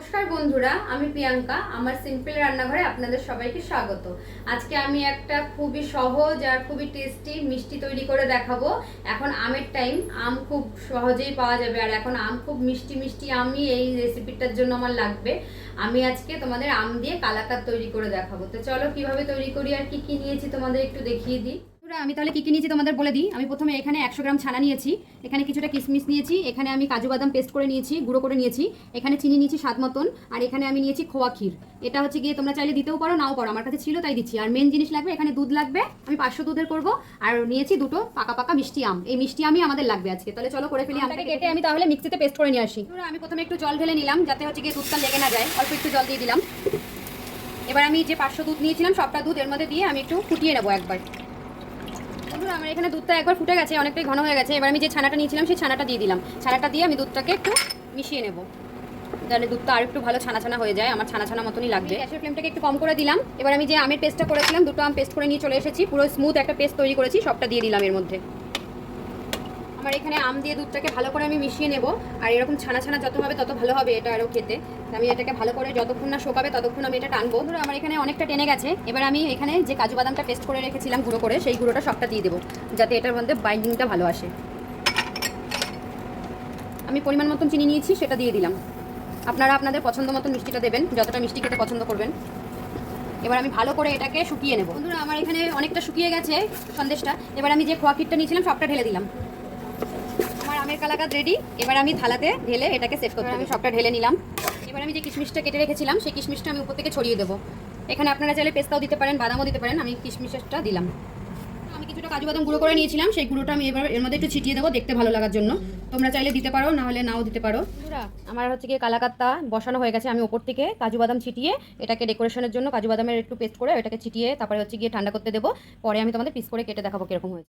নমস্কার বন্ধুরা, আমি প্রিয়াঙ্কা। আমার সিম্পল রান্নাঘরে আপনাদের সবাইকে স্বাগত। আজকে আমি একটা খুবই সহজ আর খুবই টেস্টি মিষ্টি তৈরি করে দেখাবো। এখন আমের টাইম, আম খুব সহজেই পাওয়া যাবে, আর এখন আম খুব মিষ্টি মিষ্টি আমই এই রেসিপিটার জন্য আমার লাগবে। আমি আজকে তোমাদের আম দিয়ে কালাকাঁদ তৈরি করে দেখাবো। তো চলো কিভাবে তৈরি করি আর কি কি নিয়েছি তোমাদের একটু দেখিয়ে দিই। আমি তাহলে কি কি নিয়েছি তোমাদের বলে দিই। আমি প্রথমে এখানে 100 গ্রাম ছানা নিয়েছি, এখানে কিছুটা কিশমিশ নিয়েছি, এখানে আমি কাজু বাদাম পেস্ট করে নিয়েছি, গুঁড়ো করে নিয়েছি, এখানে চিনি নিয়েছি স্বাদ মতন, আর এখানে আমি নিয়েছি খোয়া ক্ষীর। এটা হচ্ছে গিয়ে তোমরা চাইলে দিতেও পারো, নাও পারো, আমার কাছে ছিল তাই দিচ্ছি। আর মেন জিনিস লাগবে, এখানে দুধ লাগবে, আমি 500 দুধের করবো। আর নিয়েছি দুটো পাকা পাকা মিষ্টি আম, এই মিষ্টি আমই আমাদের লাগবে আজকে। তাহলে চলো করে ফেলি। আমটাকে কেটে আমি তাহলে মিক্সিতে পেস্ট করে নিয়ে আসি। আমি প্রথমে একটু জল ঢেলে নিলাম যাতে হচ্ছে গিয়ে দুধটা লেগে না যায়, অল্প একটু জল দিয়ে দিলাম। এবার আমি যে 500 দুধ নিয়েছিলাম সবটা দুধ এর মধ্যে দিয়ে আমি একটু ফুটিয়ে নেবো একবার। আমার এখানে দুধটা একবার ফুটে গেছে, অনেকটাই ঘন হয়ে গেছে। এবার আমি যে ছানাটা নিয়েছিলাম সেই ছানাটা দিয়ে দিলাম। ছানাটা দিয়ে আমি দুধটাকে একটু মিশিয়ে নেব, তাহলে দুধটা আর একটু ভালো ছানা ছানা হয়ে যায়। আমার ছানা ছানা মতনই লাগবে। গ্যাসের ফ্লেমটাকে একটু কম করে দিলাম। এবার আমি যে আমের পেস্টটা করেছিলাম, দুটো আম পেস্ট করে নিয়ে চলে এসেছি, পুরো স্মুথ একটা পেস্ট তৈরি করেছি, সবটা দিয়ে দিলাম এর মধ্যে। আমার এখানে আম দিয়ে দুধটাকে ভালো করে আমি মিশিয়ে নেব। আর এরকম ছানা ছানা যত হবে তত ভালো হবে এটা আরও খেতে। আমি এটাকে ভালো করে যতক্ষণ না শোকাবে ততক্ষণ আমি এটা টানবো। ধরো আমার এখানে অনেকটা টেনে গেছে। এবার আমি এখানে যে কাজু বাদামটা পেস্ট করে রেখেছিলাম গুঁড়ো করে, সেই গুঁড়োটা সবটা দিয়ে দেবো যাতে এটার মধ্যে বাইন্ডিংটা ভালো আসে। আমি পরিমাণ মতন চিনি নিয়েছি, সেটা দিয়ে দিলাম। আপনারা আপনাদের পছন্দ মতন মিষ্টিটা দেবেন, যতটা মিষ্টি খেতে পছন্দ করবেন। এবার আমি ভালো করে এটাকে শুকিয়ে নেব। বন্ধুরা আমার এখানে অনেকটা শুকিয়ে গেছে সন্দেশটা। এবার আমি যে খোয়া ক্ষীরটা নিয়েছিলাম সবটা ঢেলে দিলাম। আমার আমের কালাকাঁদ রেডি। এবার আমি থালাতে ঢেলে এটাকে সেট করতে, আমি সবটা ঢেলে নিলাম। এবার আমি যে কিশমিশটা কেটে রেখেছিলাম সেই কিশমিশটা আমি উপর থেকে ছড়িয়ে দেবো। এখানে আপনারা চাইলে পেস্তাও দিতে পারেন, বাদামও দিতে পারেন, আমি কিশমিশটা দিলাম। আমি কিছুটা কাজু বাদাম গুঁড়ো করে নিয়েছিলাম, সেই গুঁড়োটা আমি এবার এর মধ্যে একটু ছিটিয়ে দেবো দেখতে ভালো লাগার জন্য। তোমরা চাইলে দিতে পারো, না হলে নাও দিতে পারো। আমার হচ্ছে গিয়ে কালাকাঁদটা বসানো হয়ে গেছে। আমি ওপর থেকে কাজু বাদাম ছিটিয়ে এটাকে ডেকোরেশনের জন্য কাজু বাদামের একটু পেস্ট করে এটাকে ছিটিয়ে তারপরে হচ্ছে গিয়ে ঠান্ডা করতে দেবো। পরে আমি তোমাদের পিস করে কেটে দেখাবো কিরকম হয়েছে।